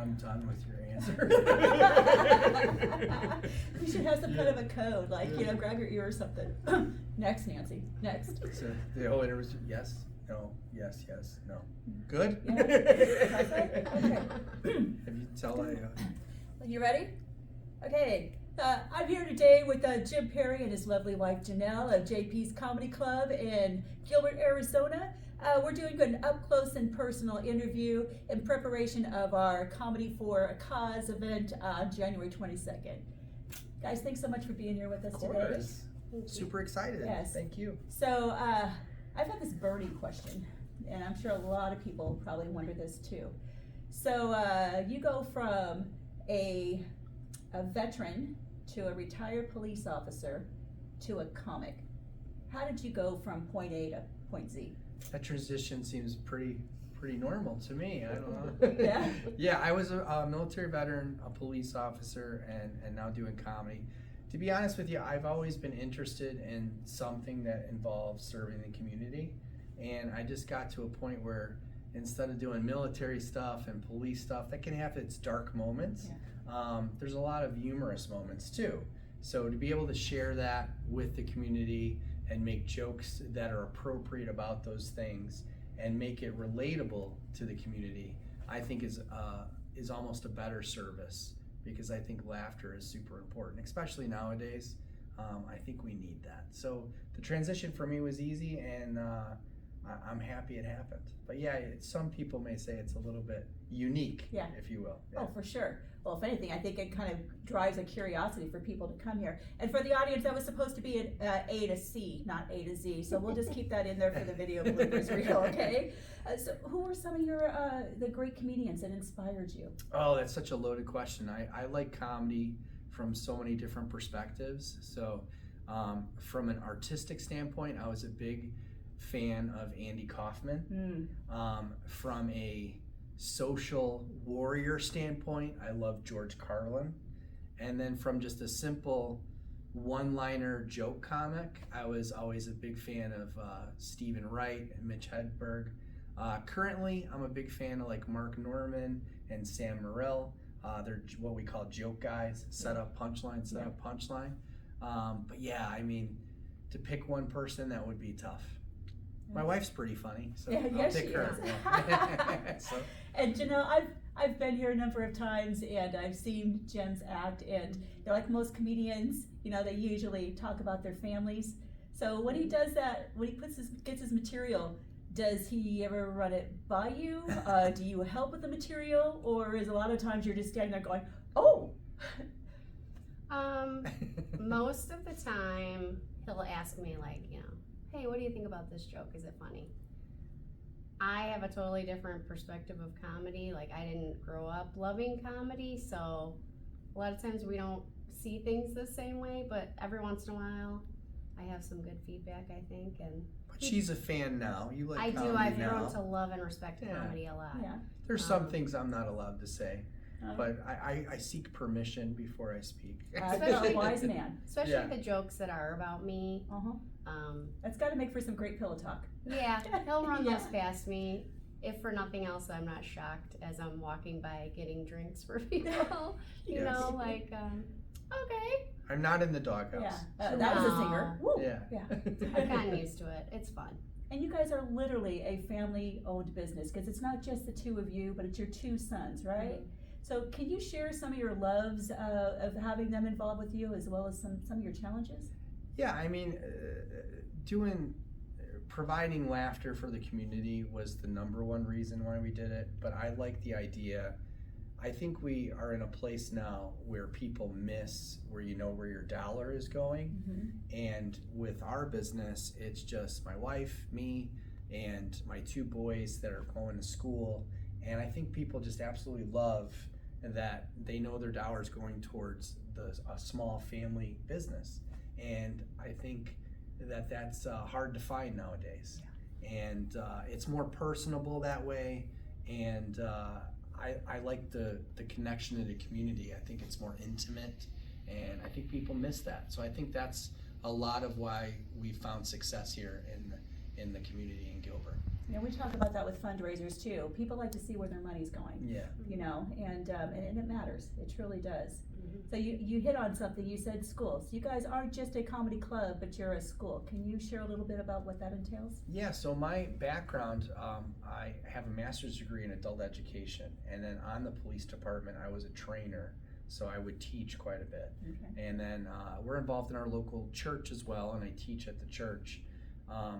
I'm done with your answer. We should have some kind of a code, like, grab your ear or something. Next, Nancy, next. So the whole interview is yes, no, yes, yes, no. Good? Yeah. Okay. Have you tell I, You ready? Okay. I'm here today with Jim Perry and his lovely wife Janelle of JP's Comedy Club in Gilbert, Arizona. We're doing an up-close and personal interview in preparation of our Comedy for a Cause event on January 22nd. Guys, thanks so much for being here with us today. Super excited. Yes. Thank you. So I've got this burning question, and I'm sure a lot of people probably wonder this too. So you go from a veteran to a retired police officer to a comic. How did you go from point A to point Z? That transition seems pretty normal to me. I don't know. Yeah. Yeah, I was a military veteran, a police officer, and now doing comedy. To be honest with you, I've always been interested in something that involves serving the community, and I just got to a point where instead of doing military stuff and police stuff, that can have its dark moments. Yeah. There's a lot of humorous moments too. So to be able to share that with the community and make jokes that are appropriate about those things and make it relatable to the community, I think is almost a better service, because I think laughter is super important, especially nowadays. I think we need that. So the transition for me was easy, and I'm happy it happened. But yeah, some people may say it's a little bit unique, if you will. Yeah. Oh, for sure. Well, if anything, I think it kind of drives a curiosity for people to come here. And for the audience, that was supposed to be an A to C, not A to Z. So we'll just keep that in there for the video bloopers reel, okay? So who were some of your the great comedians that inspired you? Oh, that's such a loaded question. I like comedy from so many different perspectives. So from an artistic standpoint, I was a big fan of Andy Kaufman. From a social warrior standpoint, I love George Carlin. And then from just a simple one-liner joke comic, I was always a big fan of Stephen Wright and Mitch Hedberg. Currently, I'm a big fan of like Mark Norman and Sam Morril. They're what we call joke guys, set up punchline, set up punchline. But yeah, I mean, to pick one person, that would be tough. My wife's pretty funny, so I'll pick her. So. And Janelle, I've been here a number of times, and I've seen Jim's act, and they're like most comedians, they usually talk about their families. So when he does that, when he gets his material, does he ever run it by you? Do you help with the material, or is a lot of times you're just standing there going, oh? Most of the time, he'll ask me like, hey, what do you think about this joke? Is it funny? I have a totally different perspective of comedy. Like, I didn't grow up loving comedy, so a lot of times we don't see things the same way, but every once in a while, I have some good feedback, I think. But she's a fan now. You like I comedy do. I've now. grown to love and respect comedy a lot. Yeah. There's some things I'm not allowed to say. But I seek permission before I speak. A wise man. Especially the jokes that are about me. That's got to make for some great pillow talk. Yeah, he'll run those past me. If for nothing else, I'm not shocked as I'm walking by getting drinks for people. You know, like, okay. I'm not in the doghouse. Yeah, that was a singer. Woo. Yeah. I've gotten used to it. It's fun. And you guys are literally a family-owned business, because it's not just the two of you, but it's your two sons, right? So can you share some of your loves of having them involved with you, as well as some of your challenges? Yeah, I mean, providing laughter for the community was the number one reason why we did it. But I like the idea. I think we are in a place now where people miss where you know where your dollar is going. And with our business, it's just my wife, me, and my two boys that are going to school. And I think people just absolutely love that they know their dollar is going towards a small family business. And I think that's hard to find nowadays. And it's more personable that way. And I like the connection to the community. I think it's more intimate, and I think people miss that. So I think that's a lot of why we found success here in the community in Gilbert. You know, we talk about that with fundraisers too. People like to see where their money's going. Yeah. You know, and it matters. It truly does. Mhm. So you hit on something. You said schools. You guys aren't just a comedy club, but you're a school. Can you share a little bit about what that entails? Yeah, so my background, I have a master's degree in adult education, and then on the police department, I was a trainer, so I would teach quite a bit. Okay. And then we're involved in our local church as well, and I teach at the church.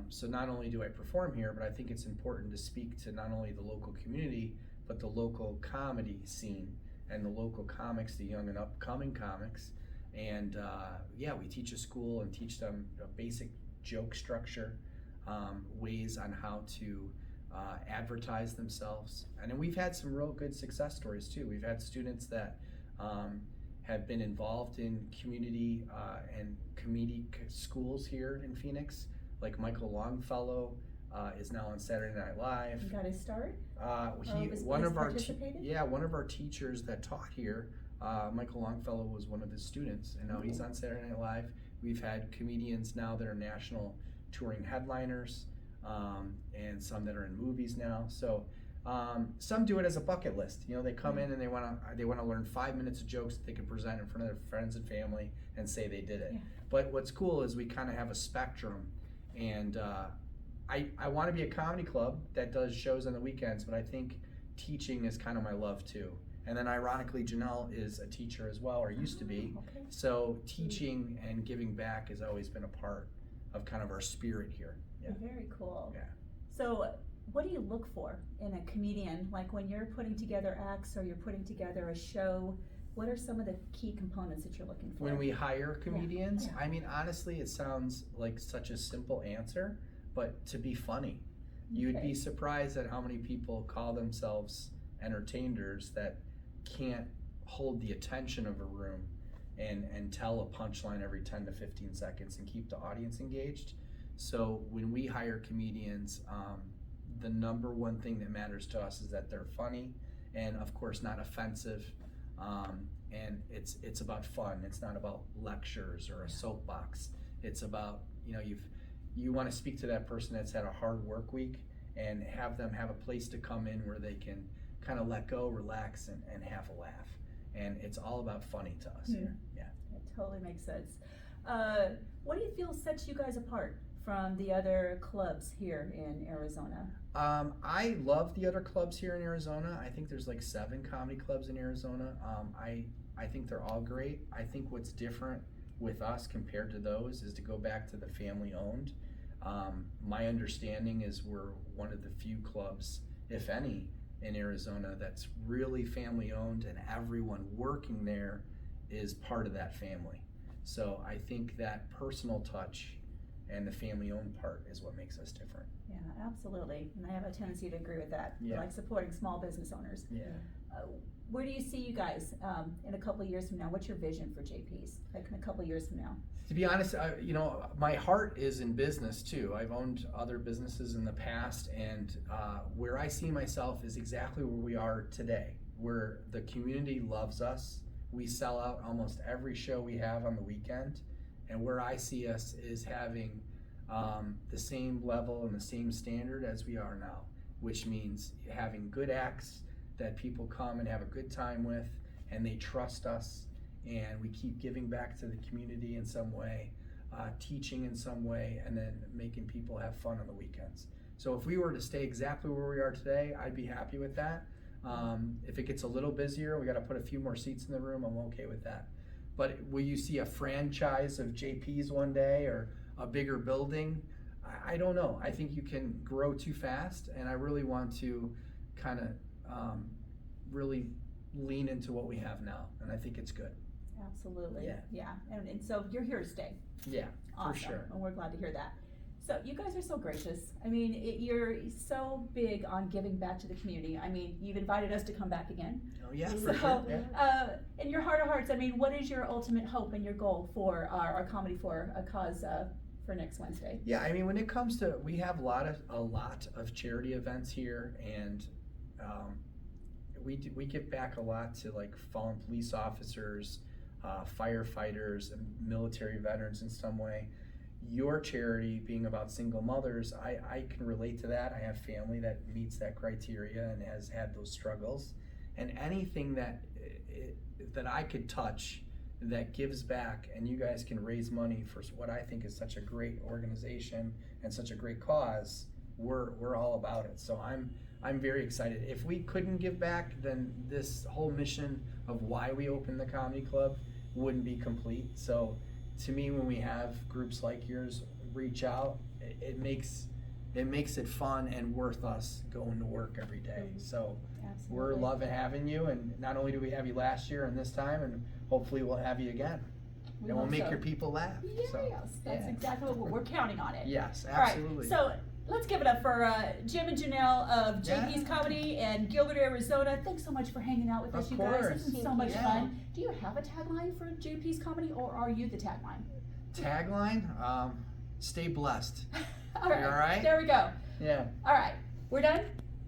So not only do I perform here, but I think it's important to speak to not only the local community, but the local comedy scene and the local comics, the young and upcoming comics. And yeah, we teach a school and teach them a basic joke structure, ways on how to advertise themselves. And then we've had some real good success stories too. We've had students that have been involved in community and comedic schools here in Phoenix, like Michael Longfellow is now on Saturday Night Live. You got to start. One of our participated? one of our teachers that taught here, Michael Longfellow was one of his students, and now he's on Saturday Night Live. We've had comedians now that are national touring headliners, and some that are in movies now. So some do it as a bucket list. You know, they come in and they want to learn 5 minutes of jokes that they can present in front of their friends and family and say they did it. Yeah. But what's cool is we kind of have a spectrum, and I want to be a comedy club that does shows on the weekends, but I think teaching is kind of my love too. And then ironically, Janelle is a teacher as well, or used to be. Okay. So teaching and giving back has always been a part of kind of our spirit here. Yeah. Very cool. Yeah. So what do you look for in a comedian? Like when you're putting together acts or you're putting together a show, what are some of the key components that you're looking for? When we hire comedians, Yeah. I mean, honestly, it sounds like such a simple answer, but to be funny. You'd Okay. be surprised at how many people call themselves entertainers that can't hold the attention of a room and tell a punchline every 10 to 15 seconds and keep the audience engaged. So when we hire comedians, the number one thing that matters to us is that they're funny and of course not offensive. And it's about fun. It's not about lectures or a soapbox. It's about, you know, you want to speak to that person that's had a hard work week and have them have a place to come in where they can kind of let go, relax, and have a laugh. And it's all about funny to us here. Yeah. It totally makes sense. What do you feel sets you guys apart from the other clubs here in Arizona? I love the other clubs here in Arizona. I think there's like 7 comedy clubs in Arizona. I think they're all great. I think what's different with us compared to those is to go back to the family owned. My understanding is we're one of the few clubs, if any, in Arizona that's really family owned, and everyone working there is part of that family. So I think that personal touch and the family owned part is what makes us different. Yeah, absolutely. And I have a tendency to agree with that. Yeah. I like supporting small business owners. Yeah. Where do you see you guys in a couple of years from now? What's your vision for JP's, like in a couple of years from now? To be honest, you know, my heart is in business too. I've owned other businesses in the past, and where I see myself is exactly where we are today, where the community loves us. We sell out almost every show we have on the weekend, and where I see us is having the same level and the same standard as we are now, which means having good acts that people come and have a good time with, and they trust us, and we keep giving back to the community in some way, teaching in some way, and then making people have fun on the weekends. So if we were to stay exactly where we are today, I'd be happy with that. If it gets a little busier, we got to put a few more seats in the room, I'm okay with that. But will you see a franchise of JP's one day or a bigger building? I don't know. I think you can grow too fast, and I really want to kind of really lean into what we have now, and I think it's good. Absolutely. Yeah. And so you're here to stay. Yeah, Awesome. for sure. And we're glad to hear that. So you guys are so gracious. I mean, you're so big on giving back to the community. I mean, you've invited us to come back again. Oh yeah, So, for sure. Yeah. In your heart of hearts, I mean, what is your ultimate hope and your goal for our Comedy for a Cause for next Wednesday? Yeah, I mean, when it comes to, we have a lot of charity events here, and we give back a lot to like fallen police officers, firefighters, and military veterans in some way. your charity being about single mothers, I can relate to that. I have family that meets that criteria and has had those struggles. And anything that I could touch that gives back, and you guys can raise money for what I think is such a great organization and such a great cause, we're all about it. So I'm very excited. If we couldn't give back, then this whole mission of why we opened the comedy club wouldn't be complete. So to me, when we have groups like yours reach out, it makes it fun and worth us going to work every day. So we're loving having you, and not only do we have you last year and this time, and hopefully we'll have you again. And we'll make your people laugh. Yes, So, that's yeah. exactly what we're counting on it. Yes, All right, absolutely. so let's give it up for Jim and Janelle of JP's Comedy in Gilbert, Arizona. Thanks so much for hanging out with us, Of you course. guys. This is so Thank much you. fun. Do you have a tagline for JP's Comedy, or are you the tagline? Tagline, stay blessed. All right, You all right? there we go. Yeah. All right, we're done?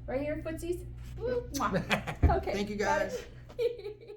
Right here, footsies? Woo, mwah. Okay. Thank you got guys. it.